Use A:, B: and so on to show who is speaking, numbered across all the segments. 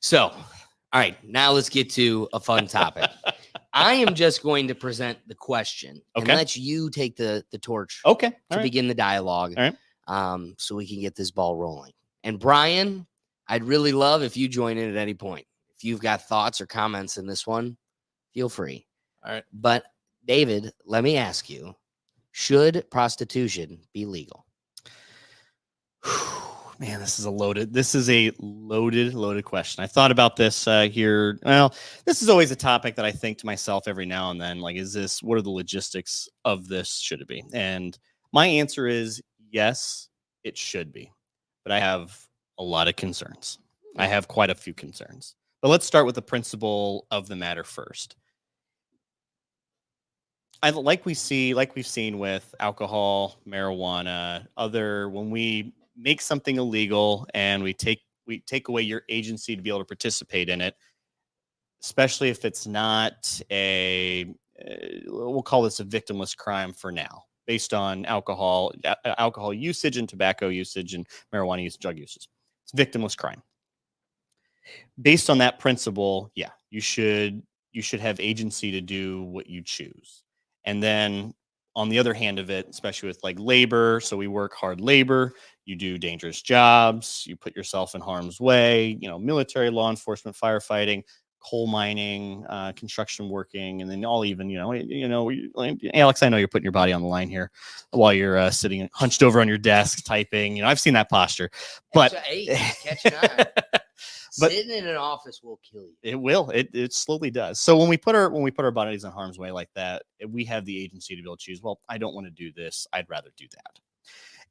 A: So, all right, now let's get to a fun topic. I am just going to present the question and let you take the torch to begin the dialogue.
B: All
A: right. So we can get this ball rolling. And Brian, I'd really love if you join in at any point. If you've got thoughts or comments in this one, feel free.
C: All right.
A: But David, let me ask you, should prostitution be legal?
B: Man, this is a loaded question. I thought about this here. Well, this is always a topic that I think to myself every now and then, like, what are the logistics of this? Should it be? And my answer is yes, it should be. But I have a lot of concerns. I have quite a few concerns. But let's start with the principle of the matter first. Like we've seen with alcohol, marijuana, when we make something illegal and we take away your agency to be able to participate in it, especially if it's not we'll call this a victimless crime for now, based on alcohol usage and tobacco usage and marijuana use, drug usage. It's victimless crime. Based on that principle, yeah, you should have agency to do what you choose. And then on the other hand of it, especially with like labor, so we work hard labor, you do dangerous jobs, you put yourself in harm's way, military, law enforcement, firefighting, coal mining, construction working, and then all even, Alex, I know you're putting your body on the line here while you're sitting hunched over on your desk typing. I've seen that posture, but
A: catching on. But sitting in an office will kill you.
B: It will. It slowly does. So when we put our bodies in harm's way like that, we have the agency to be able to choose. Well, I don't want to do this. I'd rather do that.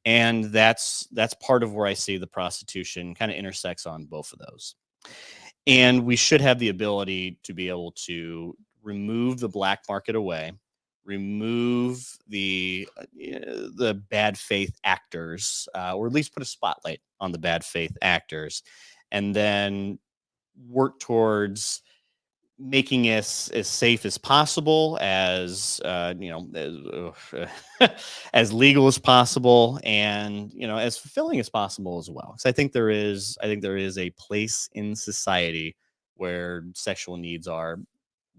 B: And that's part of where I see the prostitution kind of intersects on both of those. And we should have the ability to be able to remove the black market away, remove the bad faith actors, or at least put a spotlight on the bad faith actors, and then work towards making it as safe as possible, as as legal as possible, and as fulfilling as possible as well. Because I think there is a place in society where sexual needs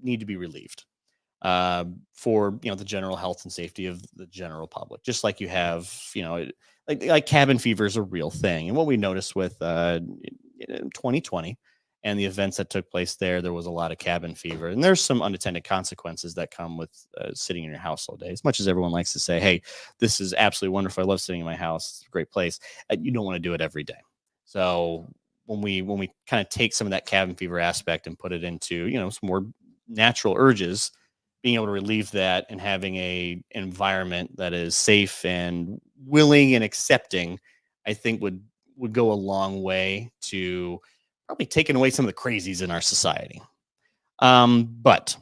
B: need to be relieved for the general health and safety of the general public. Just like you have like cabin fever is a real thing, and what we noticed with 2020. And the events that took place there was a lot of cabin fever. And there's some unintended consequences that come with sitting in your house all day. As much as everyone likes to say, hey, this is absolutely wonderful, I love sitting in my house, it's a great place, you don't want to do it every day. So when we kind of take some of that cabin fever aspect and put it into, some more natural urges, being able to relieve that and having a environment that is safe and willing and accepting, I think would go a long way to probably taking away some of the crazies in our society. But,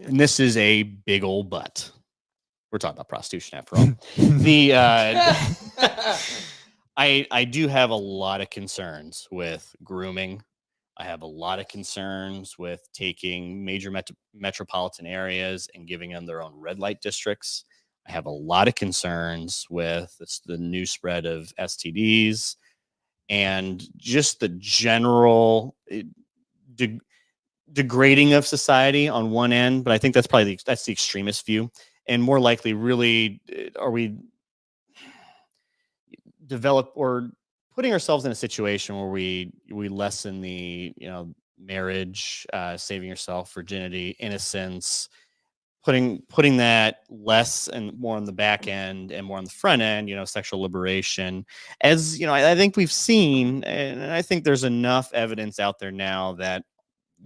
B: and this is a big old but, we're talking about prostitution after all. I do have a lot of concerns with grooming. I have a lot of concerns with taking major metropolitan areas and giving them their own red light districts. I have a lot of concerns with the new spread of STDs and just the general degrading of society on one end. But I think that's probably the extremist view. And more likely, really, are we putting ourselves in a situation where we lessen the marriage, saving yourself, virginity, innocence, putting that less and more on the back end and more on the front end, sexual liberation. As I think we've seen, and I think there's enough evidence out there now that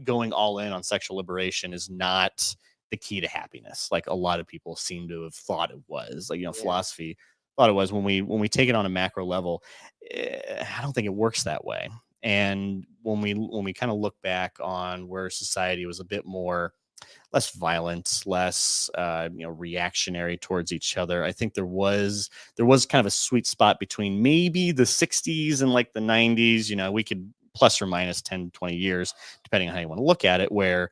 B: going all in on sexual liberation is not the key to happiness, like a lot of people seem to have thought it was. Like philosophy thought it was. When we take it on a macro level, I don't think it works that way. And when we kind of look back on where society was a bit more less violent, less reactionary towards each other, I think there was kind of a sweet spot between maybe the 60s and like the 90s. We could plus or minus 10, 20 years, depending on how you want to look at it, where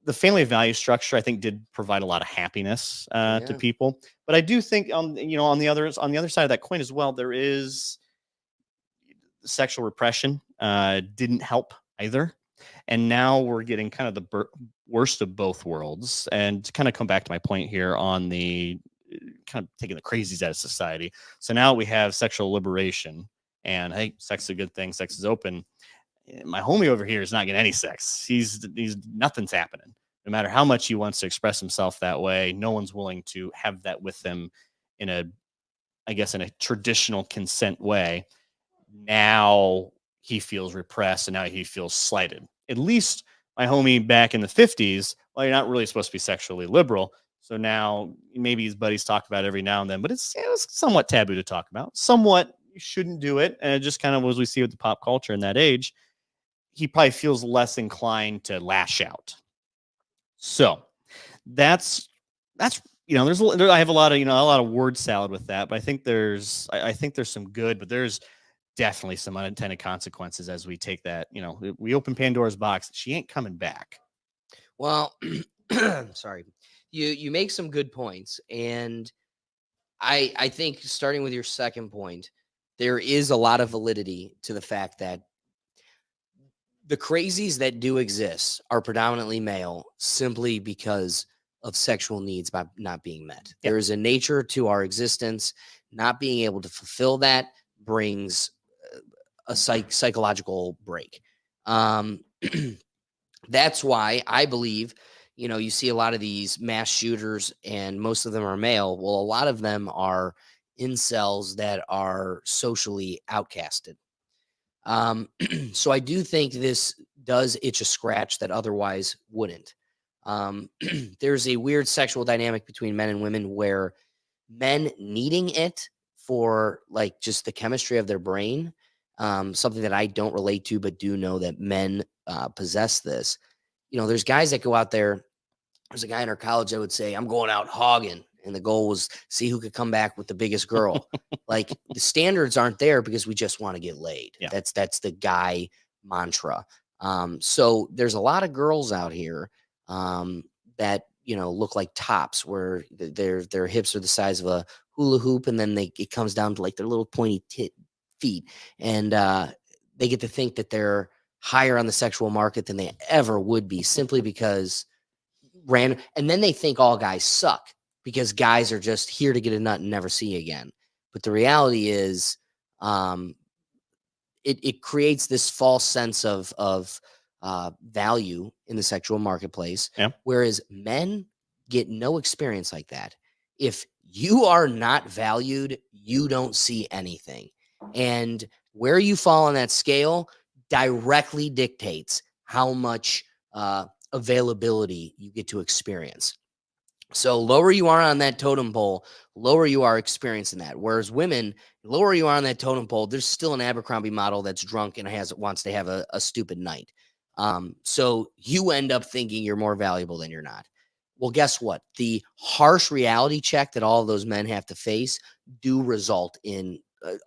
B: the family value structure, I think, did provide a lot of happiness to people. But I do think on the other side of that coin as well, there is sexual repression didn't help either. And now we're getting kind of the worst of both worlds. And to kind of come back to my point here on the kind of taking the crazies out of society. So now we have sexual liberation, and hey, sex is a good thing. Sex is open. My homie over here is not getting any sex. He's nothing's happening. No matter how much he wants to express himself that way, no one's willing to have that with him in a, I guess, in a traditional consent way. Now he feels repressed, and now he feels slighted. At least my homie back in the 50s, well, you're not really supposed to be sexually liberal. So now maybe his buddies talk about it every now and then, but it's somewhat taboo to talk about. Somewhat, you shouldn't do it. And it just kind of, as we see with the pop culture in that age, he probably feels less inclined to lash out. So that's I have a lot of word salad with that, but I think there's some good, but there's definitely some unintended consequences as we take that, we open Pandora's box. She ain't coming back.
A: Well, sorry. You make some good points. And I think starting with your second point, there is a lot of validity to the fact that the crazies that do exist are predominantly male simply because of sexual needs not being met. Yep. There is a nature to our existence. Not being able to fulfill that brings a psychological break. That's why I believe, you see a lot of these mass shooters, and most of them are male. Well, a lot of them are incels that are socially outcasted. So I do think this does itch a scratch that otherwise wouldn't. There's a weird sexual dynamic between men and women where men needing it for like just the chemistry of their brain, something that I don't relate to, but do know that men possess this. There's guys that go out there. There's a guy in our college that would say, I'm going out hogging. And the goal was see who could come back with the biggest girl. Like the standards aren't there because we just want to get laid. Yeah. That's the guy mantra. So there's a lot of girls out here that, look like tops where their hips are the size of a hula hoop. And then it comes down to like their little pointy feet. And they get to think that they're higher on the sexual market than they ever would be simply because and then they think all guys suck because guys are just here to get a nut and never see again. But the reality is it creates this false sense of value in the sexual marketplace. Yeah. Whereas men get no experience like that. If you are not valued, you don't see anything. And where you fall on that scale directly dictates how much availability you get to experience. So lower you are on that totem pole, lower you are experiencing that. Whereas women, lower you are on that totem pole, there's still an Abercrombie model that's drunk and wants to have a stupid night. So you end up thinking you're more valuable than you're not. Well, guess what? The harsh reality check that all of those men have to face do result in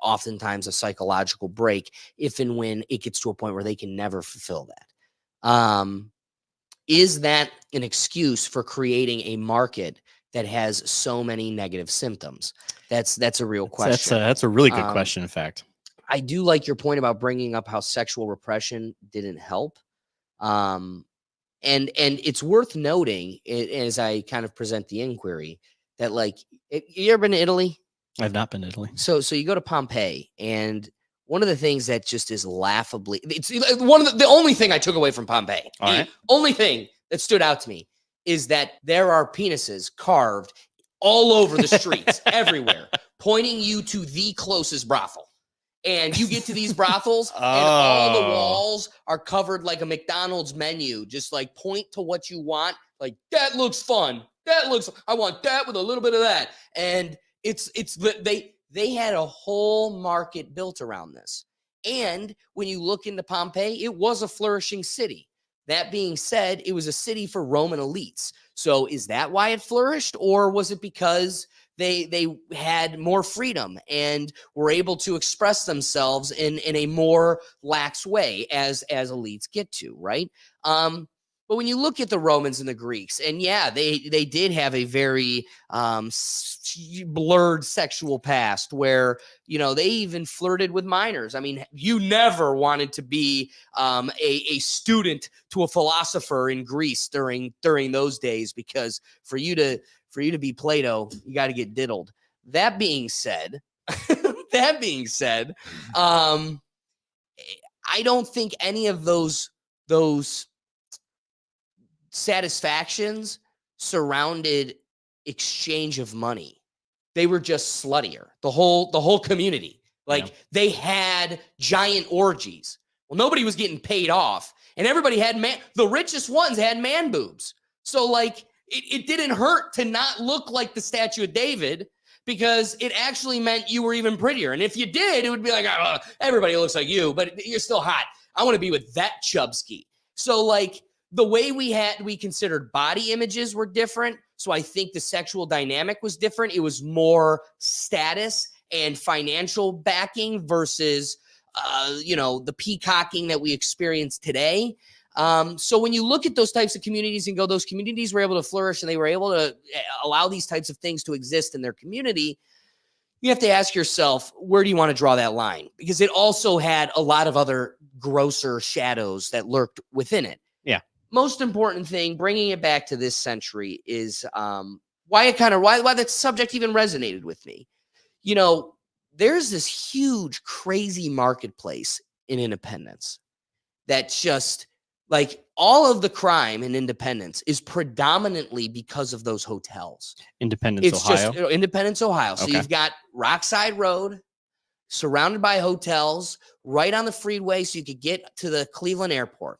A: oftentimes a psychological break if and when it gets to a point where they can never fulfill that. Is that an excuse for creating a market that has so many negative symptoms? That's a real question.
B: That's a really good question, in fact.
A: I do like your point about bringing up how sexual repression didn't help. And it's worth noting, as I kind of present the inquiry, that like, you ever been to Italy?
B: I've not been to Italy.
A: So you go to Pompeii, and one of the things that just is laughably, it's one of the only thing I took away from Pompeii. The only thing that stood out to me is that there are penises carved all over the streets, everywhere, pointing you to the closest brothel. And you get to these brothels, and all the walls are covered like a McDonald's menu, just like point to what you want. Like, that looks fun. I want that with a little bit of that. And they had a whole market built around this. And when you look into Pompeii, it was a flourishing city. That being said, it was a city for Roman elites. So is that why it flourished? Or was it because they had more freedom and were able to express themselves in a more lax way as elites get to, right? But But when you look at the Romans and the Greeks, and yeah, they did have a very blurred sexual past where, you know, they even flirted with minors. I mean, you never wanted to be a student to a philosopher in Greece during those days, because for you to be Plato, you got to get diddled. That being said, I don't think any of those satisfactions surrounded exchange of money. They were just sluttier. The whole community. Like they had giant orgies. Well, nobody was getting paid off, and everybody had the richest ones had man boobs. So like it didn't hurt to not look like the statue of David, because it actually meant you were even prettier. And if you did, it would be like, oh, everybody looks like you, but you're still hot. I want to be with that Chubsky. So like the way we considered body images were different. So I think the sexual dynamic was different. It was more status and financial backing versus, the peacocking that we experience today. So when you look at those types of communities and go, those communities were able to flourish and they were able to allow these types of things to exist in their community, you have to ask yourself, where do you want to draw that line? Because it also had a lot of other grosser shadows that lurked within it.
B: Yeah.
A: Most important thing, bringing it back to this century, is why that subject even resonated with me. You know, there's this huge, crazy marketplace in Independence that just, like, all of the crime in Independence is predominantly because of those hotels.
B: Independence, Ohio?
A: Independence, Ohio. So you've got Rockside Road, surrounded by hotels, right on the freeway, so you could get to the Cleveland airport.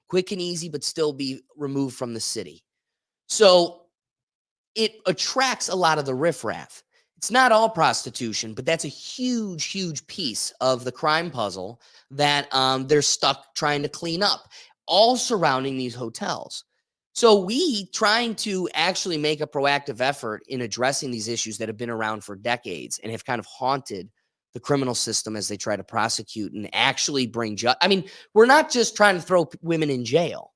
A: Quick and easy, but still be removed from the city. So it attracts a lot of the riffraff. It's not all prostitution, but that's a huge, huge piece of the crime puzzle that they're stuck trying to clean up, all surrounding these hotels. So we trying to actually make a proactive effort in addressing these issues that have been around for decades and have kind of haunted the criminal system as they try to prosecute and actually bring I mean, we're not just trying to throw women in jail.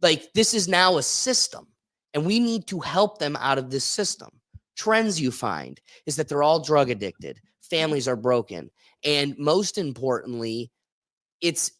A: Like, this is now a system, and we need to help them out of this system. Trends you find is that they're all drug addicted. Families are broken. And most importantly, it's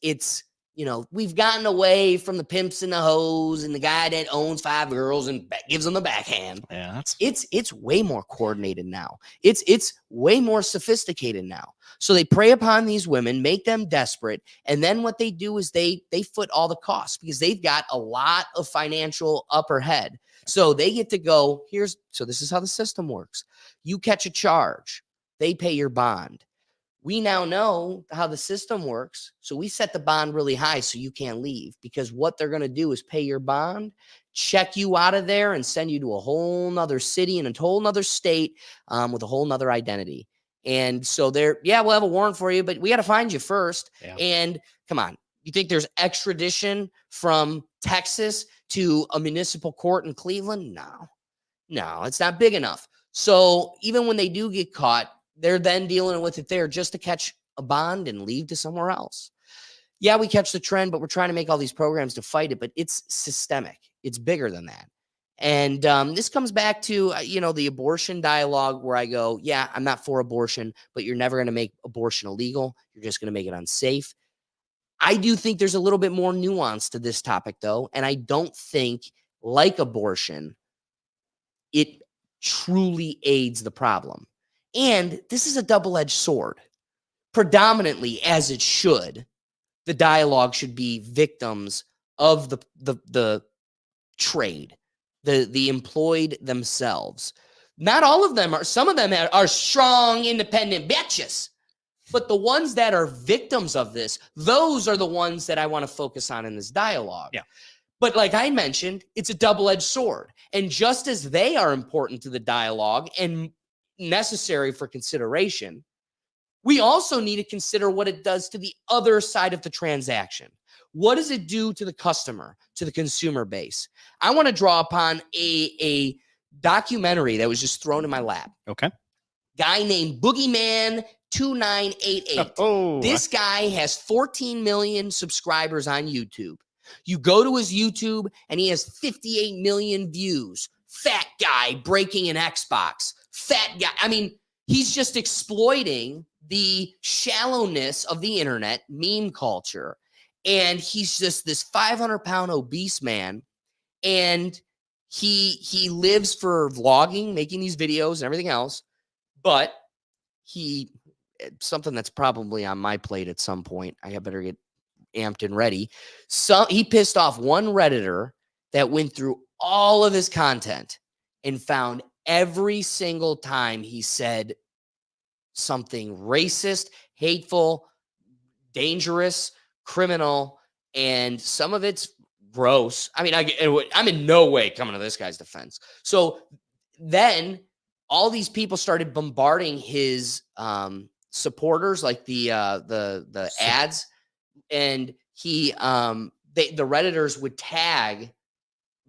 A: we've gotten away from the pimps and the hoes and the guy that owns 5 girls and gives them the backhand.
B: Yeah,
A: it's way more coordinated now. It's way more sophisticated now. So they prey upon these women, make them desperate, and then what they do is they foot all the costs because they've got a lot of financial upper head. So they get to go, so this is how the system works. You catch a charge, they pay your bond. We now know how the system works, so we set the bond really high so you can't leave, because what they're going to do is pay your bond, check you out of there, and send you to a whole nother city and a whole nother state with a whole nother identity. And so we'll have a warrant for you, but we got to find you first. Yeah. And come on, you think there's extradition from Texas to a municipal court in Cleveland? No, it's not big enough. So even when they do get caught, they're then dealing with it there just to catch a bond and leave to somewhere else. Yeah, we catch the trend, but we're trying to make all these programs to fight it, but it's systemic. It's bigger than that. And this comes back to, the abortion dialogue where I go, yeah, I'm not for abortion, but you're never going to make abortion illegal. You're just going to make it unsafe. I do think there's a little bit more nuance to this topic, though. And I don't think, like abortion, it truly aids the problem. And this is a double-edged sword. Predominantly, as it should, the dialogue should be victims of the trade, the employed themselves. Not all of them are. Some of them are strong, independent bitches. But the ones that are victims of this, those are the ones that I want to focus on in this dialogue.
B: Yeah.
A: But like I mentioned, it's a double-edged sword. And just as they are important to the dialogue and necessary for consideration, we also need to consider what it does to the other side of the transaction. What does it do to the customer, to the consumer base? I want to draw upon a documentary that was just thrown in my lap.
B: Okay.
A: Guy named Boogeyman 2988.
B: Oh.
A: This guy has 14 million subscribers on YouTube. You go to his YouTube and he has 58 million views. Fat guy breaking an Xbox. Fat guy. I mean, he's just exploiting the shallowness of the internet, meme culture. And he's just this 500-pound obese man. And he lives for vlogging, making these videos and everything else. But something that's probably on my plate at some point. I better get amped and ready. So he pissed off one Redditor that went through all of his content and found every single time he said something racist, hateful, dangerous, criminal, and some of it's gross. I mean, I'm in no way coming to this guy's defense. So then all these people started bombarding his supporters, like the ads, and the Redditors would tag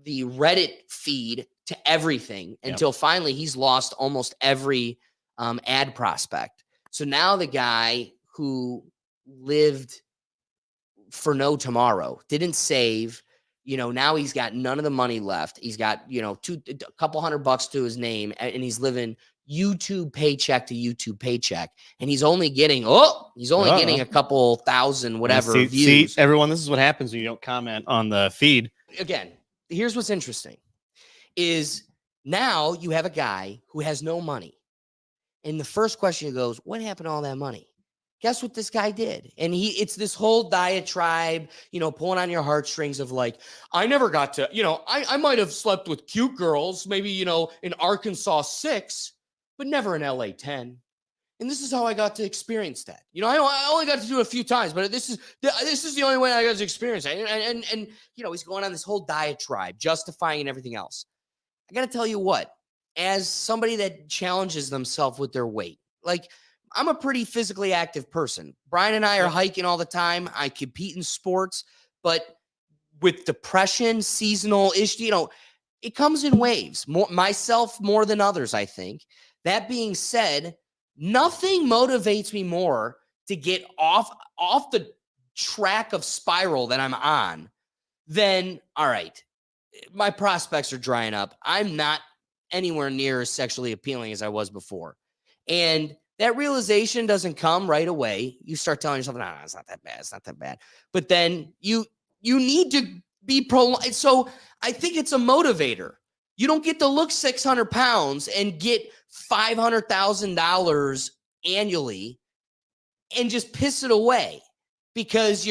A: the Reddit feed to everything until finally he's lost almost every ad prospect. So now the guy who lived for no tomorrow, didn't save, now he's got none of the money left. He's got, a couple $100 to his name, and he's living YouTube paycheck to YouTube paycheck. And he's only getting, getting a couple thousand, whatever views.
B: See, everyone, this is what happens when you don't comment on the feed.
A: Again, here's what's interesting is now you have a guy who has no money. And the first question goes, what happened to all that money? Guess what this guy did? And it's this whole diatribe, pulling on your heartstrings of like, I never got to, I might have slept with cute girls, maybe, in Arkansas 6, but never in LA 10. And this is how I got to experience that. I only got to do it a few times, but this is the only way I got to experience it. And he's going on this whole diatribe, justifying and everything else. I got to tell you what, as somebody that challenges themselves with their weight, like, I'm a pretty physically active person. Brian and I are hiking all the time. I compete in sports, but with depression, seasonal issue, it comes in waves. Myself more than others, I think. That being said, nothing motivates me more to get off the track of spiral that I'm on than, all right, my prospects are drying up. I'm not anywhere near as sexually appealing as I was before. And that realization doesn't come right away. You start telling yourself, no, it's not that bad. It's not that bad. But then you need to be so I think it's a motivator. You don't get to look 600 pounds and get $500,000 annually and just piss it away because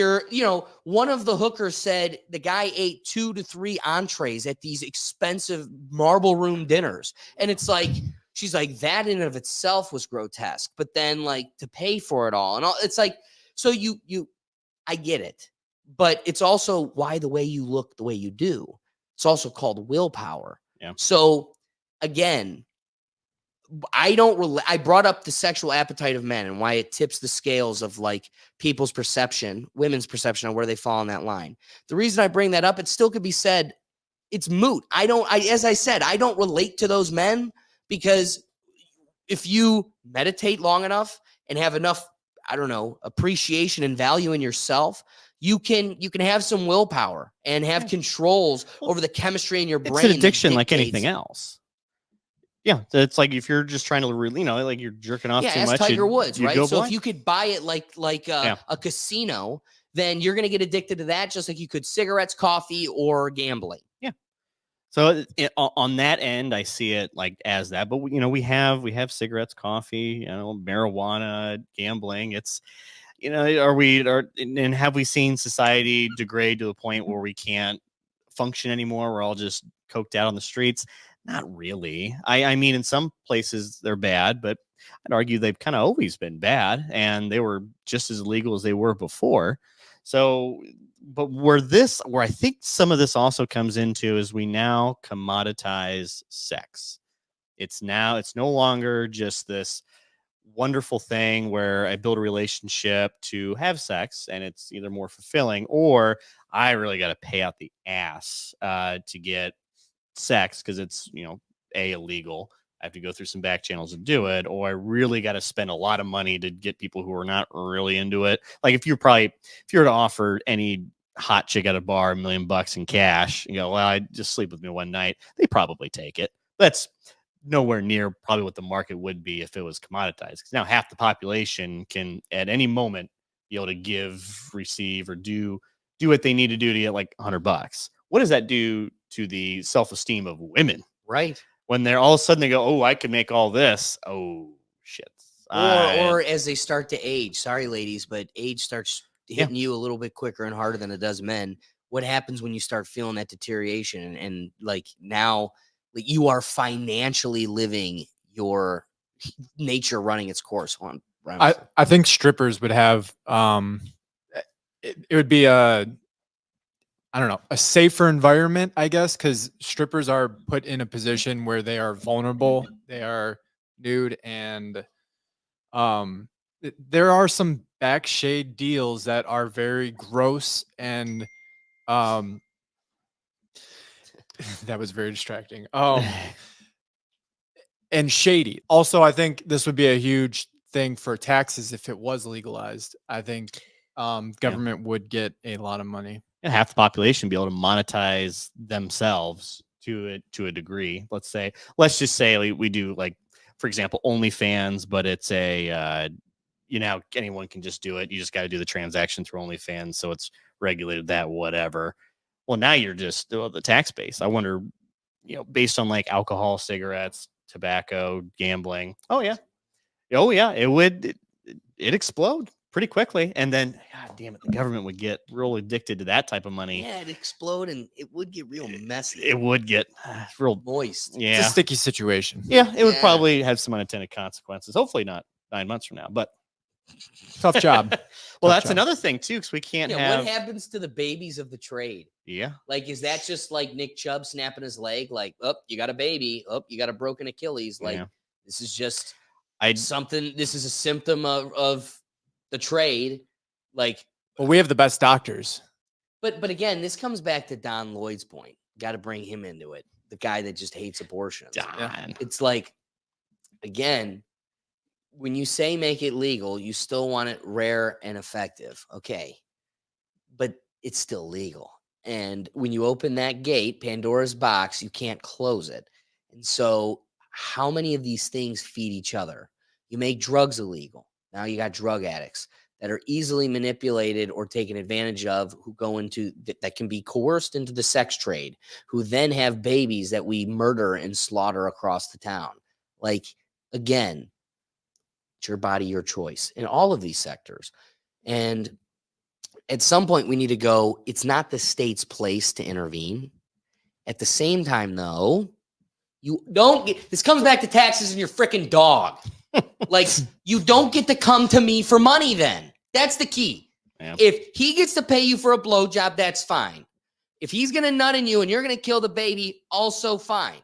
A: one of the hookers said the guy ate 2 to 3 entrees at these expensive marble room dinners. And it's like, she's like, that in and of itself was grotesque, but then like to pay for it all and all, it's like, so I get it, but it's also why the way you look, the way you do, it's also called willpower.
B: Yeah.
A: So again, I brought up the sexual appetite of men and why it tips the scales of like people's perception, women's perception on where they fall on that line. The reason I bring that up, it still could be said, it's moot. As I said, I don't relate to those men. Because if you meditate long enough and have enough, I don't know, appreciation and value in yourself, you can have some willpower and have controls over the chemistry in your brain.
B: It's an addiction like anything else. Yeah, it's like if you're just trying to really, like you're jerking off too much.
A: Tiger Woods, right? So
B: blind.
A: if you could buy it like a casino, then you're going to get addicted to that, just like you could cigarettes, coffee, or gambling.
B: Yeah. So on that end, I see it like as that, but we have cigarettes, coffee, marijuana, gambling. It's, and have we seen society degrade to the point where we can't function anymore? We're all just coked out on the streets. Not really. I mean, in some places they're bad, but I'd argue they've kind of always been bad and they were just as illegal as they were before. So, but where I think some of this also comes into is we now commoditize sex. It's no longer just this wonderful thing where I build a relationship to have sex and it's either more fulfilling or I really got to pay out the ass to get sex because it's, illegal. I have to go through some back channels to do it, or I really got to spend a lot of money to get people who are not really into it. Like if you were to offer any hot chick at a bar, $1 million in cash, you go, well, I just sleep with me one night. They probably take it. That's nowhere near probably what the market would be if it was commoditized. Because now half the population can at any moment be able to give, receive, or do what they need to do to get like $100. What does that do to the self-esteem of women?
A: Right.
B: When they're all of a sudden they go, oh, I can make all this. Oh shit.
A: Or as they start to age, sorry, ladies, but age starts hitting you a little bit quicker and harder than it does men. What happens when you start feeling that deterioration and like now like you are financially living your nature running its course on?
C: I think strippers would have it would be a, I don't know, a safer environment, I guess, because strippers are put in a position where they are vulnerable, they are nude, and there are some backshade deals that are very gross and that was very distracting. And shady. Also, I think this would be a huge thing for taxes if it was legalized. I think government would get a lot of money.
B: And half the population be able to monetize themselves to a degree. Let's just say we do, like, for example, OnlyFans, but it's a anyone can just do it. You just got to do the transaction through OnlyFans, so it's regulated that whatever. Well, now you're just the tax base. I wonder, based on like alcohol, cigarettes, tobacco, gambling. Oh yeah, it explode pretty quickly, and then God damn it, the government would get real addicted to that type of money.
A: Yeah, it'd explode and it would get real messy.
B: It would get real
A: moist.
B: Yeah,
C: it's a sticky situation.
B: Yeah, it would probably have some unintended consequences. Hopefully not 9 months from now, but
C: tough job.
B: Well, that's another thing too, because we can't have.
A: What happens to the babies of the trade?
B: Yeah,
A: like, is that just like Nick Chubb snapping his leg? Like, oh, you got a baby. Oh, you got a broken Achilles. Like, this is just something. This is a symptom of the trade. Like,
C: well, we have the best doctors.
A: But again, this comes back to Don Lloyd's point. Got to bring him into it. The guy that just hates abortions. It's like, again, when you say make it legal, you still want it rare and effective. Okay. But it's still legal. And when you open that gate, Pandora's box, you can't close it. And so how many of these things feed each other? You make drugs illegal. Now you got drug addicts that are easily manipulated or taken advantage of, who go into that can be coerced into the sex trade, who then have babies that we murder and slaughter across the town. Like, again, it's your body, your choice in all of these sectors. And at some point we need to go, it's not the state's place to intervene. At the same time, though, you don't get, this comes back to taxes and your freaking dog. Like, you don't get to come to me for money then. That's the key. Yeah. If he gets to pay you for a blowjob, that's fine. If he's going to nut in you and you're going to kill the baby, also fine.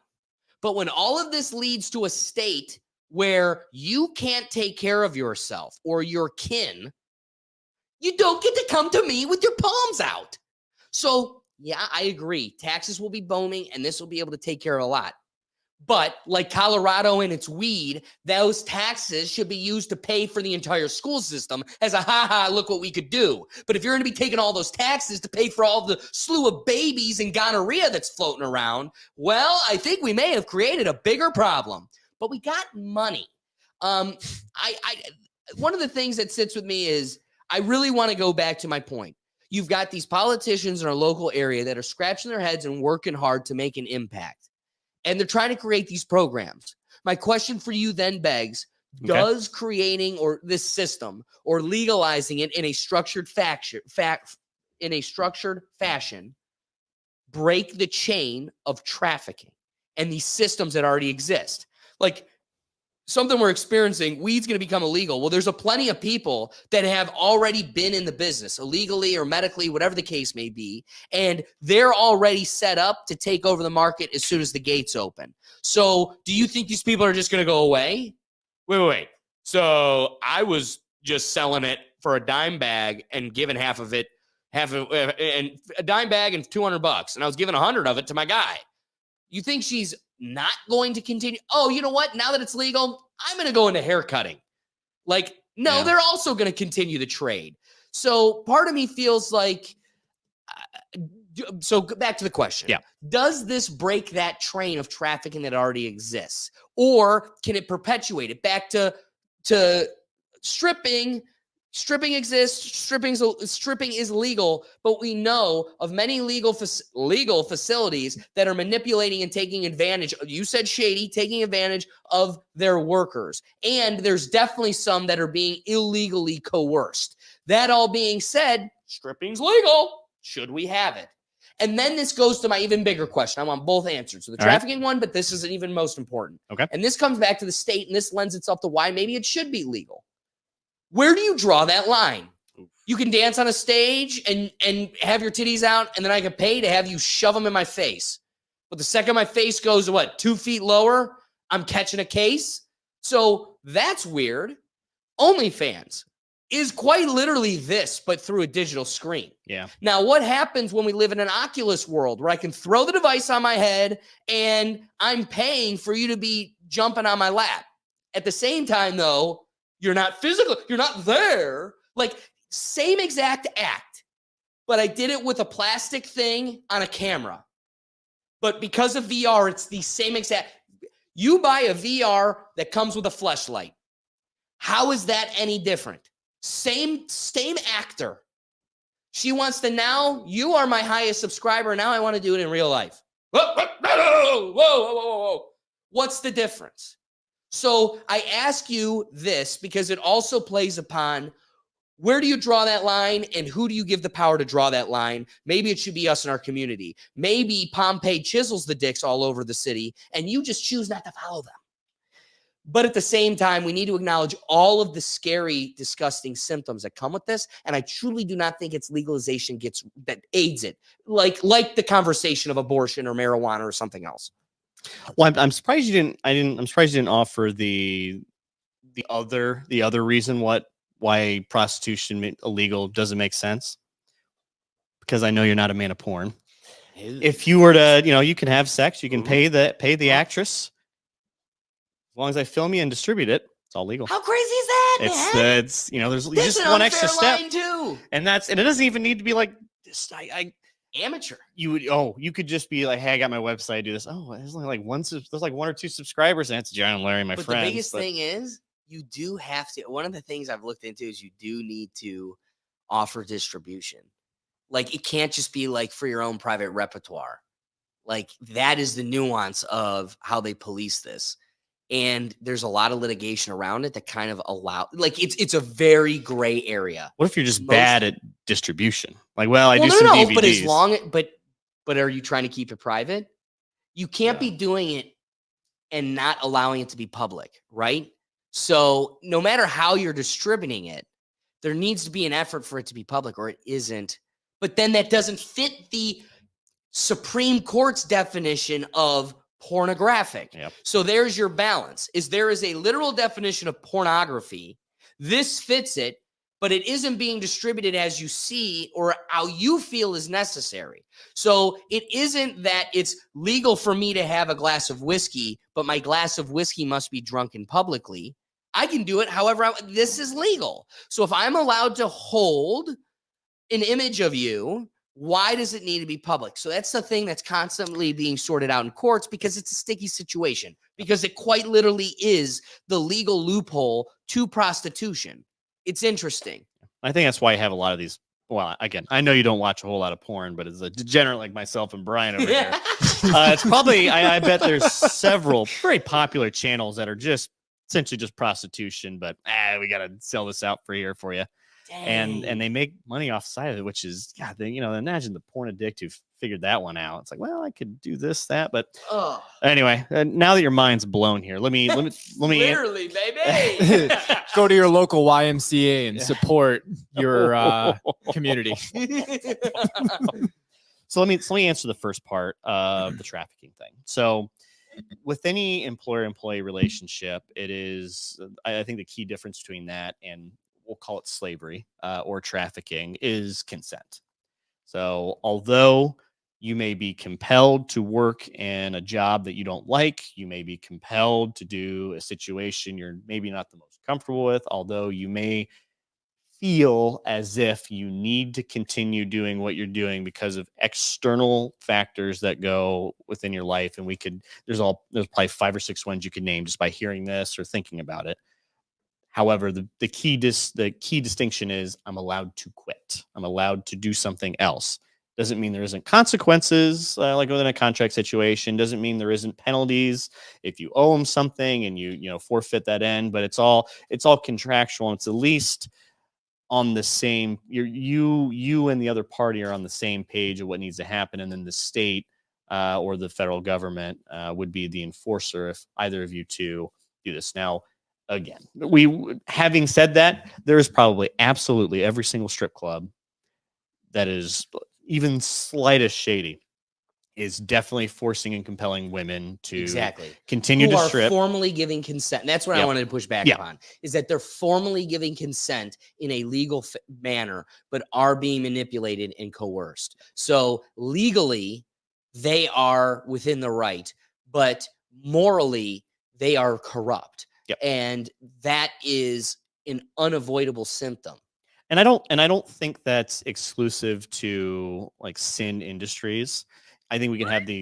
A: But when all of this leads to a state where you can't take care of yourself or your kin, you don't get to come to me with your palms out. So, yeah, I agree. Taxes will be booming, and this will be able to take care of a lot. But like Colorado and its weed, those taxes should be used to pay for the entire school system as a look what we could do. But if you're going to be taking all those taxes to pay for all the slew of babies and gonorrhea that's floating around, well, I think we may have created a bigger problem. But we got money. One of the things that sits with me is I really want to go back to my point. You've got these politicians in our local area that are scratching their heads and working hard to make an impact. And they're trying to create these programs. My question for you then begs, does creating or this system or legalizing it in a structured fashion break the chain of trafficking and these systems that already exist? Like, something we're experiencing, weed's going to become illegal. Well, there's a plenty of people that have already been in the business illegally or medically, whatever the case may be, and they're already set up to take over the market as soon as the gates open. So do you think these people are just going to go away? Wait. So I was just selling it for a dime bag and giving half of and a dime bag and $200, and I was giving 100 of it to my guy. You think she's not going to continue? Oh, you know what? Now that it's legal, I'm going to go into haircutting. Like, no, they're also going to continue the trade. So part of me feels like So back to the question.
B: Yeah.
A: Does this break that train of trafficking that already exists, or can it perpetuate it? Back to stripping. Stripping exists. Stripping is legal, but we know of many legal facilities that are manipulating and taking advantage. You said shady, taking advantage of their workers, and there's definitely some that are being illegally coerced. That all being said, stripping's legal. Should we have it? And then this goes to my even bigger question. I want both answers. So the trafficking one, but this is even most important.
B: Okay.
A: And this comes back to the state, and this lends itself to why maybe it should be legal. Where do you draw that line? You can dance on a stage and have your titties out, and then I can pay to have you shove them in my face. But the second my face goes, 2 feet lower, I'm catching a case. So that's weird. OnlyFans is quite literally this, but through a digital screen.
B: Yeah.
A: Now, what happens when we live in an Oculus world where I can throw the device on my head and I'm paying for you to be jumping on my lap? At the same time, though, you're not physical. You're not there. Like, same exact act, but I did it with a plastic thing on a camera. But because of VR, it's the same exact. You buy a VR that comes with a fleshlight. How is that any different? Same actor. She wants to now, you are my highest subscriber. Now I want to do it in real life. Whoa. What's the difference? So I ask you this because it also plays upon where do you draw that line and who do you give the power to draw that line? Maybe it should be us in our community. Maybe Pompeii chisels the dicks all over the city and you just choose not to follow them. But at the same time, we need to acknowledge all of the scary, disgusting symptoms that come with this. And I truly do not think its legalization that aids it, like the conversation of abortion or marijuana or something else.
B: Well, I'm surprised you didn't. I'm surprised you didn't offer the other reason why prostitution illegal doesn't make sense. Because I know you're not a man of porn. If you were to, you can have sex, you can pay the actress. As long as I film you and distribute it, it's all legal.
A: How crazy is that, man?
B: There's just one extra step,
A: too.
B: And it doesn't even need to be like this.
A: Amateur.
B: You could just be like, hey, I got my website, I do this. Oh, there's only like there's like 1 or 2 subscribers, and it's John and Larry, my friends.
A: The biggest thing is you do have to. One of the things I've looked into is you do need to offer distribution. Like, it can't just be like for your own private repertoire. Like, that is the nuance of how they police this. And there's a lot of litigation around it that kind of it's a very gray area.
B: What if you're just bad at distribution? Like, I do some DVDs.
A: But but are you trying to keep it private? You can't be doing it and not allowing it to be public, right? So no matter how you're distributing it, there needs to be an effort for it to be public, or it isn't. But then that doesn't fit the Supreme Court's definition of pornographic.
B: Yep.
A: So there's your balance. There is a literal definition of pornography. This fits it, but it isn't being distributed as you see or how you feel is necessary. So it isn't that it's legal for me to have a glass of whiskey, but my glass of whiskey must be drunken publicly. I can do it however this is legal. So if I'm allowed to hold an image of you, why does it need to be public? So that's the thing that's constantly being sorted out in courts, because it's a sticky situation, because it quite literally is the legal loophole to prostitution. It's interesting.
B: I think that's why you have a lot of these. Well, again, I know you don't watch a whole lot of porn, but as a degenerate like myself and Brian over here, it's probably, I bet there's several very popular channels that are just essentially just prostitution, but we got to sell this out for here for you.
A: Dang.
B: And they make money off the side of it, which is, God, imagine the porn addict who figured that one out. It's like, well, I could do this, that, but anyway, now that your mind's blown here, let me
A: literally, baby.
C: Go to your local YMCA and support your community.
B: So let me answer the first part of the trafficking thing. So with any employer-employee relationship, it is, I think the key difference between that and we'll call it slavery or trafficking is consent. So although you may be compelled to work in a job that you don't like, you may be compelled to do a situation you're maybe not the most comfortable with, although you may feel as if you need to continue doing what you're doing because of external factors that go within your life. And there's probably 5 or 6 ones you could name just by hearing this or thinking about it. However, the key distinction is I'm allowed to quit. I'm allowed to do something else. Doesn't mean there isn't consequences, like within a contract situation. Doesn't mean there isn't penalties if you owe them something and you forfeit that end. But it's all contractual. And it's at least on the same. You and the other party are on the same page of what needs to happen, and then the state or the federal government would be the enforcer if either of you two do this. Now, again, having said that, there is probably absolutely every single strip club that is even slightest shady is definitely forcing and compelling women to
A: Exactly.
B: continue
A: Who
B: to
A: are
B: strip.
A: formally giving consent. And that's what I
B: Yep.
A: wanted to push back
B: Yep.
A: upon, is that they're formally giving consent in a legal manner, but are being manipulated and coerced. So legally, they are within the right, but morally, they are corrupt.
B: Yep.
A: And that is an unavoidable symptom.
B: And I don't think that's exclusive to like sin industries. I think we can have the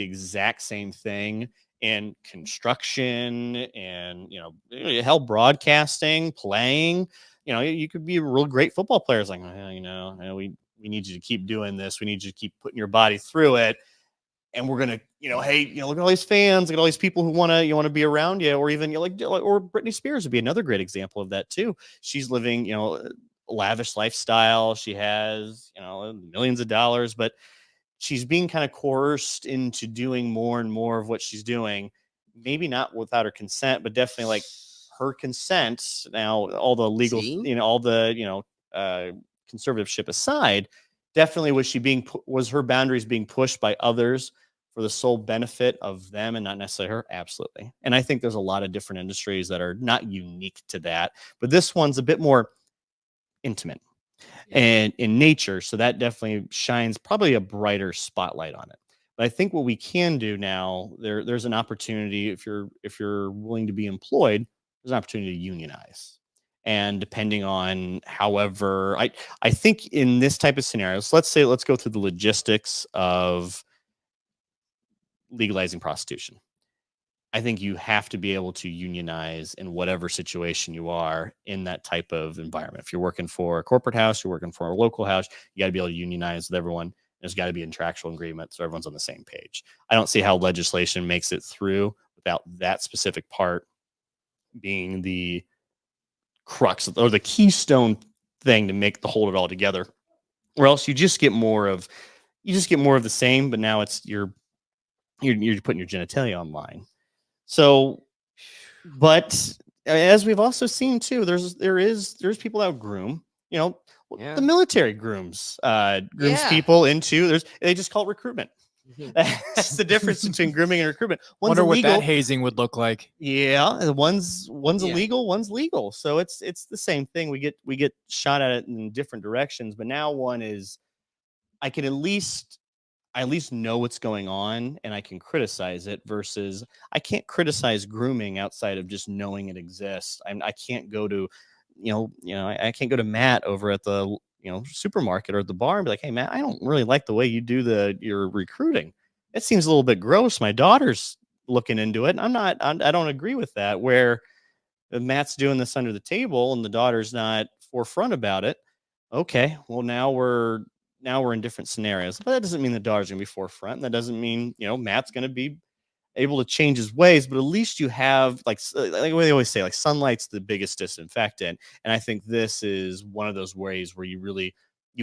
B: exact same thing in construction and hell, broadcasting, playing. You could be a real great football player. It's like, we need you to keep doing this. We need you to keep putting your body through it. And we're gonna, hey, look at all these fans, look at all these people who want to be around you, or even or Britney Spears would be another great example of that too. She's living, a lavish lifestyle. She has, millions of dollars, but she's being kind of coerced into doing more and more of what she's doing. Maybe not without her consent, but definitely like her consent. Now, all the legal, conservatorship aside, definitely was her boundaries being pushed by others for the sole benefit of them and not necessarily her? Absolutely. And I think there's a lot of different industries that are not unique to that, but this one's a bit more intimate and in nature. So that definitely shines probably a brighter spotlight on it. But I think what we can do now, there's an opportunity if you're willing to be employed, there's an opportunity to unionize. And depending on, however, I think in this type of scenarios, let's go through the logistics of legalizing prostitution. I think you have to be able to unionize in whatever situation you are in that type of environment. If you're working for a corporate house, you're working for a local house, you got to be able to unionize with everyone. There's got to be a contractual agreement so everyone's on the same page. I don't see how legislation makes it through without that specific part being the crux or the keystone thing to hold it all together. Or else you just get more of the same, but now it's you're putting your genitalia online. So, but as we've also seen too, there's people that groom, the military grooms people into they just call it recruitment. That's the difference between grooming and recruitment.
C: Wonder what that hazing would look like.
B: Yeah, one's illegal, one's legal. So it's the same thing. We get shot at it in different directions, but now one is I can at least know what's going on and I can criticize it versus I can't criticize grooming outside of just knowing it exists. I can't go to, I can't go to Matt over at the, supermarket or at the bar and be like, hey, Matt, I don't really like the way you do your recruiting. It seems a little bit gross. My daughter's looking into it. And I don't agree with that. Where Matt's doing this under the table and the daughter's not forefront about it. Okay, well, now we're in different scenarios, but that doesn't mean the daughter's going to be forefront. And that doesn't mean, Matt's going to be able to change his ways, but at least you have like they always say, like sunlight's the biggest disinfectant. And I think this is one of those ways where you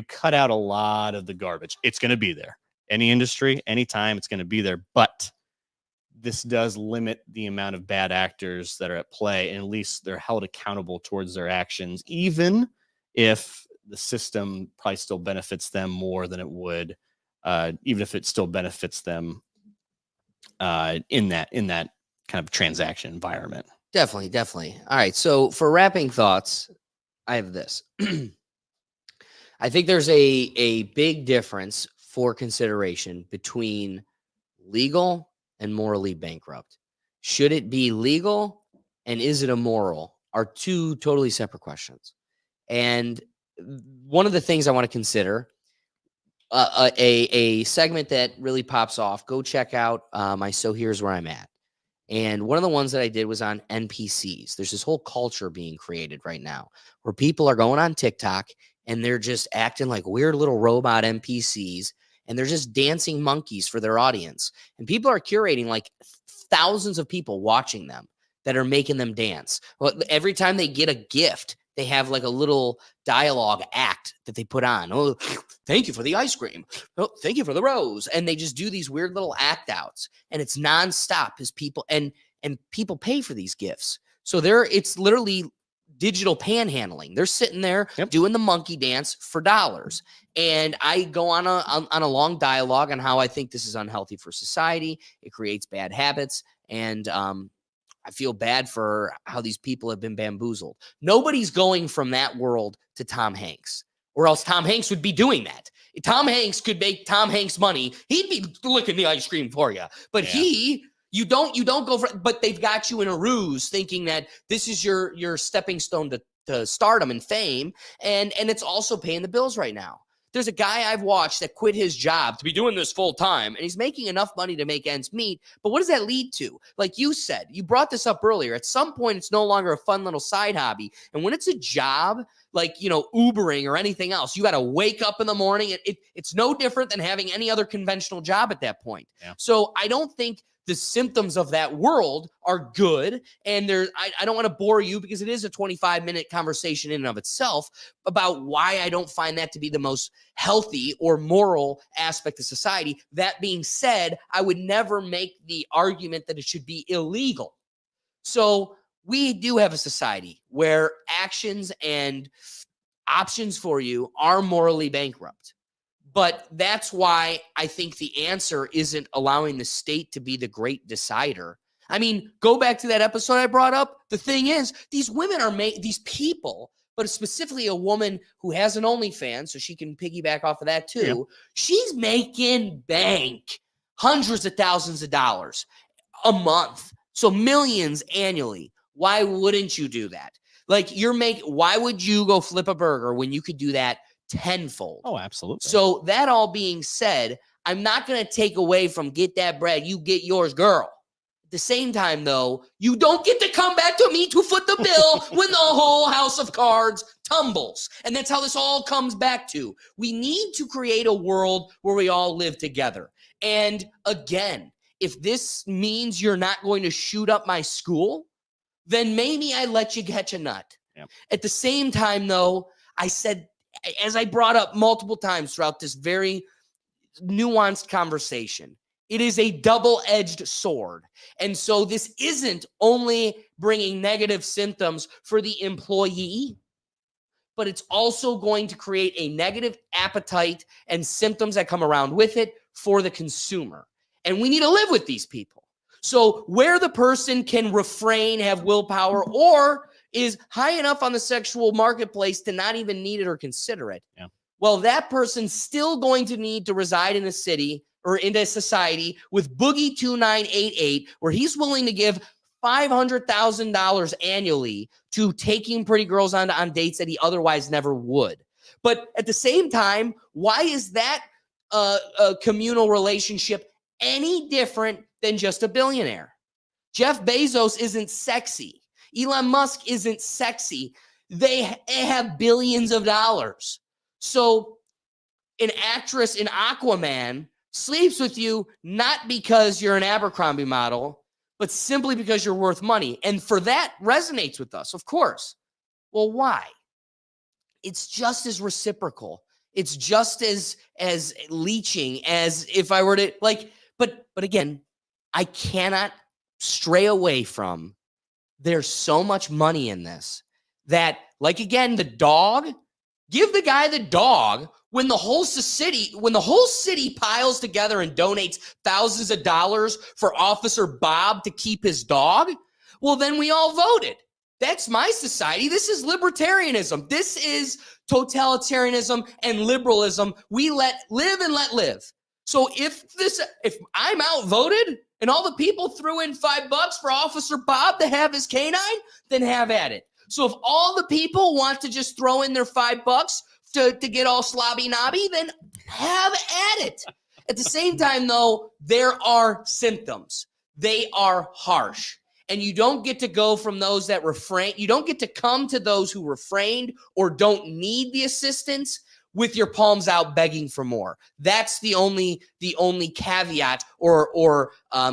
B: cut out a lot of the garbage. It's going to be there. Any industry, anytime, it's going to be there. But this does limit the amount of bad actors that are at play. And at least they're held accountable towards their actions, even if the system probably still benefits them more than it would, even if it still benefits them in that kind of transaction environment.
A: Definitely. All right. So for wrapping thoughts, I have this. I think there's a big difference for consideration between legal and morally bankrupt. Should it be legal and is it immoral are two totally separate questions. And one of the things I want to consider, a segment that really pops off, go check out my So Here's Where I'm At. And one of the ones that I did was on NPCs. There's this whole culture being created right now where people are going on TikTok and they're just acting like weird little robot NPCs, and they're just dancing monkeys for their audience. And people are curating like thousands of people watching them that are making them dance. Well, every time they get a gift, they have like a little dialogue act that they put on. Oh, thank you for the ice cream. Oh, thank you for the rose. And they just do these weird little act outs, and it's nonstop as people and people pay for these gifts. So it's literally digital panhandling. They're sitting there doing the monkey dance for dollars. And I go on a long dialogue on how I think this is unhealthy for society. It creates bad habits. And, I feel bad for how these people have been bamboozled. Nobody's going from that world to Tom Hanks, or else Tom Hanks would be doing that. If Tom Hanks could make Tom Hanks money, he'd be licking the ice cream for you. But you don't go for, but they've got you in a ruse thinking that this is your stepping stone to stardom and fame. And it's also paying the bills right now. There's a guy I've watched that quit his job to be doing this full time, and he's making enough money to make ends meet. But what does that lead to? Like you said, you brought this up earlier. At some point, it's no longer a fun little side hobby. And when it's a job, like, Ubering or anything else, you got to wake up in the morning. It's no different than having any other conventional job at that point. Yeah. So I don't think the symptoms of that world are good. And I don't want to bore you, because it is a 25-minute conversation in and of itself about why I don't find that to be the most healthy or moral aspect of society. That being said, I would never make the argument that it should be illegal. So we do have a society where actions and options for you are morally bankrupt. But that's why I think the answer isn't allowing the state to be the great decider. I mean, go back to that episode I brought up. The thing is, these women are these people, but specifically a woman who has an OnlyFans, so she can piggyback off of that too. Yeah. She's making bank, hundreds of thousands of dollars a month, so millions annually. Why wouldn't you do that? Like, why would you go flip a burger when you could do that tenfold?
B: Oh, absolutely.
A: So that all being said, I'm not going to take away from get that bread, you get yours, girl. At the same time, though, you don't get to come back to me to foot the bill when the whole house of cards tumbles. And that's how this all comes back to. We need to create a world where we all live together. And again, if this means you're not going to shoot up my school, then maybe I let you catch a nut. Yep. At the same time, though, I said, as I brought up multiple times throughout this very nuanced conversation, it is a double-edged sword. And so this isn't only bringing negative symptoms for the employee, but it's also going to create a negative appetite and symptoms that come around with it for the consumer. And we need to live with these people. So where the person can refrain, have willpower, or is high enough on the sexual marketplace to not even need it or consider it, well, that person's still going to need to reside in a city or in a society with Boogie 2988, where he's willing to give $500,000 annually to taking pretty girls on dates that he otherwise never would. But at the same time, why is that a communal relationship any different than just a billionaire? Jeff Bezos isn't sexy. Elon Musk isn't sexy. They have billions of dollars. So an actress in Aquaman sleeps with you not because you're an Abercrombie model, but simply because you're worth money. And for that resonates with us, of course. Well, why? It's just as reciprocal. It's just as leeching as if I were to but again, I cannot stray away from there's so much money in this that, like, again, the dog, give the guy the dog when the whole city piles together and donates thousands of dollars for Officer Bob to keep his dog. Well, then we all voted. That's my society. This is libertarianism. This is totalitarianism and liberalism. We let live and let live. So if I'm outvoted and all the people threw in $5 for Officer Bob to have his canine, then have at it. So if all the people want to just throw in their $5 to get all slobby knobby, then have at it. At the same time, though, there are symptoms. They are harsh. And you don't get to go from those that refrain. You don't get to come to those who refrained or don't need the assistance with your palms out begging for more. That's the only caveat or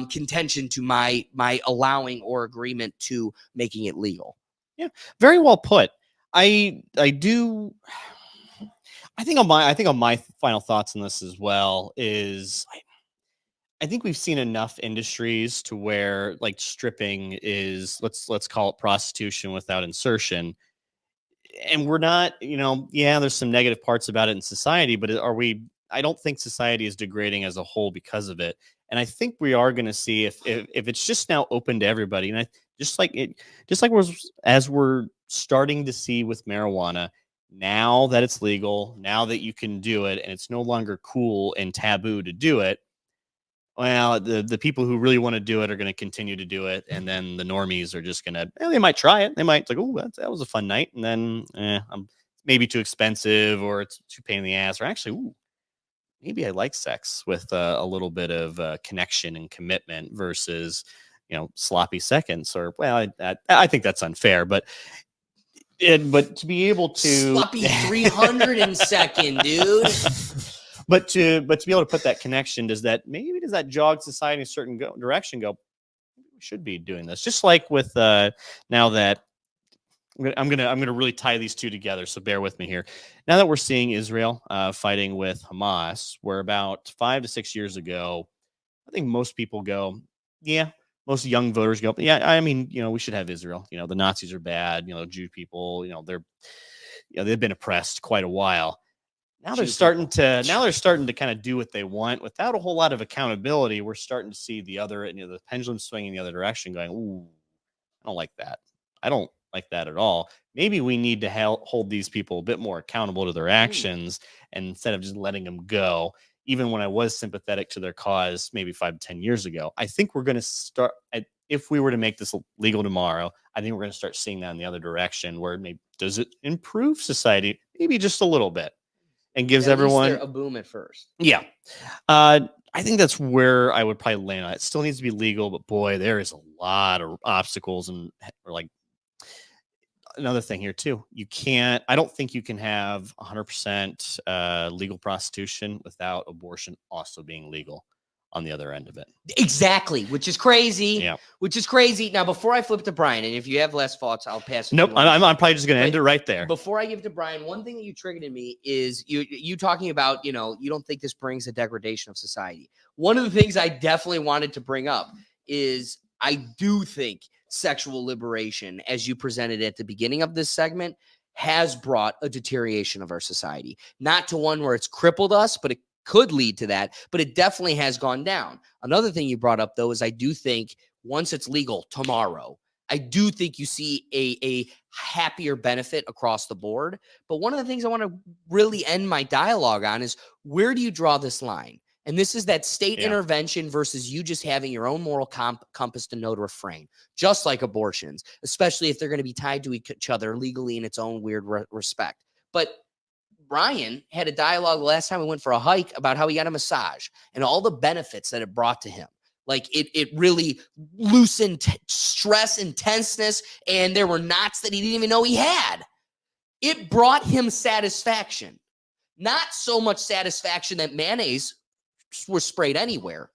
A: contention to my allowing or agreement to making it legal.
B: Yeah, very well put. I think on my final thoughts on this as well is I think we've seen enough industries to where like stripping is let's call it prostitution without insertion. And we're not, there's some negative parts about it in society, but I don't think society is degrading as a whole because of it. And I think we are going to see if it's just now open to everybody. And just like we're starting to see with marijuana, now that it's legal, now that you can do it and it's no longer cool and taboo to do it, well, the people who really want to do it are going to continue to do it, and then the normies are just going to, they might try it. They might like, oh, that was a fun night, and then I'm maybe too expensive or it's too pain in the ass, or actually, maybe I like sex with a little bit of connection and commitment versus sloppy seconds. Or I think that's unfair, but to be able to
A: sloppy 300 second, dude.
B: But to be able to put that connection, does that jog society in a certain direction? We should be doing this, just like with now that I'm gonna really tie these two together. So bear with me here. Now that we're seeing Israel fighting with Hamas, where about 5 to 6 years ago, I think most people go, yeah. Most young voters go, yeah. I mean, we should have Israel. The Nazis are bad. Jew people. They've been oppressed quite a while. Now they're starting to kind of do what they want without a whole lot of accountability. We're starting to see the other, the pendulum swinging the other direction, going, ooh, I don't like that. I don't like that at all. Maybe we need to hold these people a bit more accountable to their actions, and instead of just letting them go. Even when I was sympathetic to their cause, maybe 5 to 10 years ago, I think we're going to start. If we were to make this legal tomorrow, I think we're going to start seeing that in the other direction. Where maybe does it improve society? Maybe just a little bit. And gives everyone
A: a boom at first.
B: Yeah. I think that's where I would probably land on. It still needs to be legal, but boy, there is a lot of obstacles. And like another thing here too, I don't think you can have 100% legal prostitution without abortion also being legal on the other end of it.
A: Exactly, which is crazy.
B: Yeah.
A: Which is crazy. Now, before I flip to Brian, and if you have less thoughts, I'll pass it.
B: Nope, I'm probably just going to end it right there.
A: Before I give it to Brian, one thing that you triggered in me is you talking about, you don't think this brings a degradation of society. One of the things I definitely wanted to bring up is I do think sexual liberation, as you presented at the beginning of this segment, has brought a deterioration of our society. Not to one where it's crippled us, but it could lead to that, but it definitely has gone down. Another thing you brought up, though, is I do think once it's legal tomorrow, I do think you see a happier benefit across the board. But one of the things I want to really end my dialogue on is, where do you draw this line? And this is that state intervention versus you just having your own moral compass to know to refrain, just like abortions, especially if they're going to be tied to each other legally in its own weird respect. But Brian had a dialogue the last time we went for a hike about how he got a massage and all the benefits that it brought to him. Like it really loosened stress and tenseness, and there were knots that he didn't even know he had. It brought him satisfaction. Not so much satisfaction that mayonnaise was sprayed anywhere,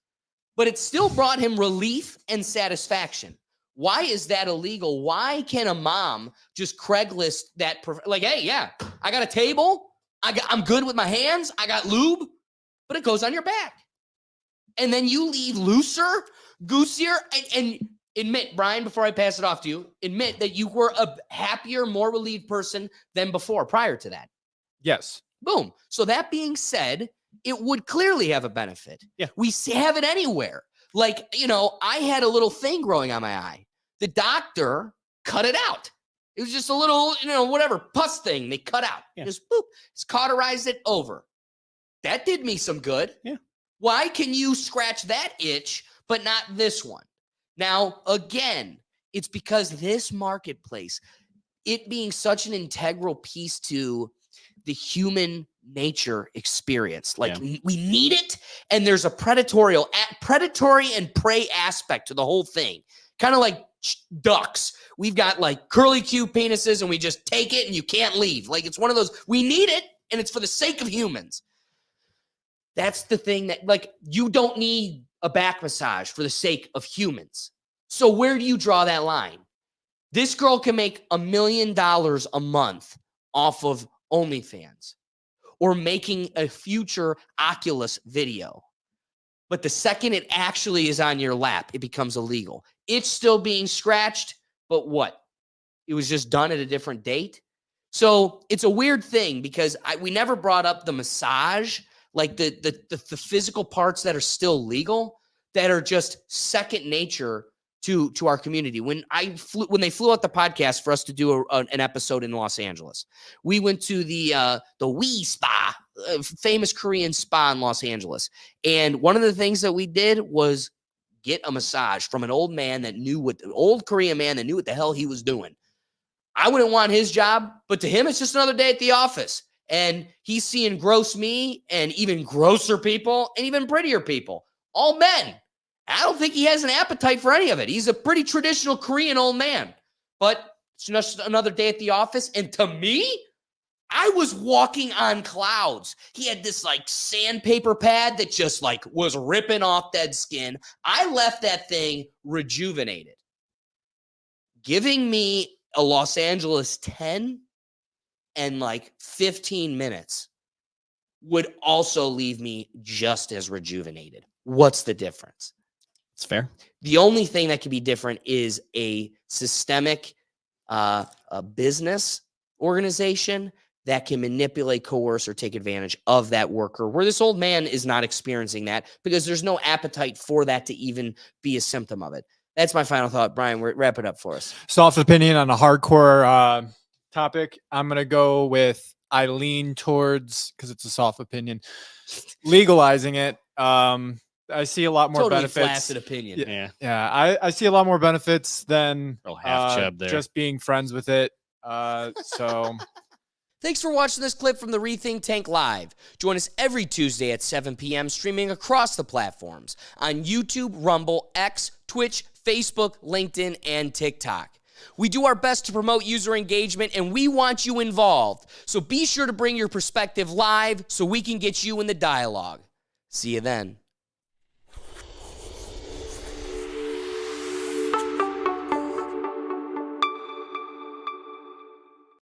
A: but it still brought him relief and satisfaction. Why is that illegal? Why can a mom just Craigslist that, like, hey, yeah, I got a table. I'm good with my hands. I got lube, but it goes on your back. And then you leave looser, goosier, and admit, Brian, before I pass it off to you, admit that you were a happier, more relieved person than before, prior to that.
C: Yes.
A: Boom. So that being said, it would clearly have a benefit.
B: Yeah.
A: We have it anywhere. Like, I had a little thing growing on my eye. The doctor cut it out. It was just a little, whatever, pus thing they cut out.
B: Yeah.
A: Just boop, it's cauterized it over. That did me some good.
B: Yeah.
A: Why can you scratch that itch, but not this one? Now, again, it's because this marketplace, it being such an integral piece to the human nature experience. Like we need it. And there's a predatory and prey aspect to the whole thing. Kind of like ducks. We've got like curly Q penises and we just take it and you can't leave. Like it's one of those, we need it and it's for the sake of humans. That's the thing that like, you don't need a back massage for the sake of humans. So where do you draw that line? This girl can make $1 million a month off of OnlyFans or making a future Oculus video. But the second it actually is on your lap, it becomes illegal. It's still being scratched, but what? It was just done at a different date. So it's a weird thing because we never brought up the massage, like the physical parts that are still legal, that are just second nature to our community. When they flew out the podcast for us to do an episode in Los Angeles, we went to the Wee Spa, famous Korean spa in Los Angeles. And one of the things that we did was get a massage from an old man that knew old Korean man that knew what the hell he was doing. I wouldn't want his job, but to him, it's just another day at the office. And he's seeing gross me and even grosser people and even prettier people, all men. I don't think he has an appetite for any of it. He's a pretty traditional Korean old man, but it's just another day at the office. And to me, I was walking on clouds. He had this like sandpaper pad that just like was ripping off dead skin. I left that thing rejuvenated. Giving me a Los Angeles 10 and like 15 minutes would also leave me just as rejuvenated. What's the difference?
B: It's fair.
A: The only thing that could be different is a systemic a business organization that can manipulate, coerce, or take advantage of that worker, where this old man is not experiencing that because there's no appetite for that to even be a symptom of it. That's my final thought. Brian, wrap it up for us.
C: Soft opinion on a hardcore topic. I'm going to go with, I lean towards, because it's a soft opinion, legalizing it. I see a lot more
A: totally
C: benefits.
A: Flaccid opinion.
C: Yeah. I see a lot more benefits than
B: half chub there.
C: Just being friends with it. So
A: thanks for watching this clip from the Re-Think Tank Live. Join us every Tuesday at 7 p.m. streaming across the platforms on YouTube, Rumble, X, Twitch, Facebook, LinkedIn, and TikTok. We do our best to promote user engagement, and we want you involved. So be sure to bring your perspective live so we can get you in the dialogue. See you then.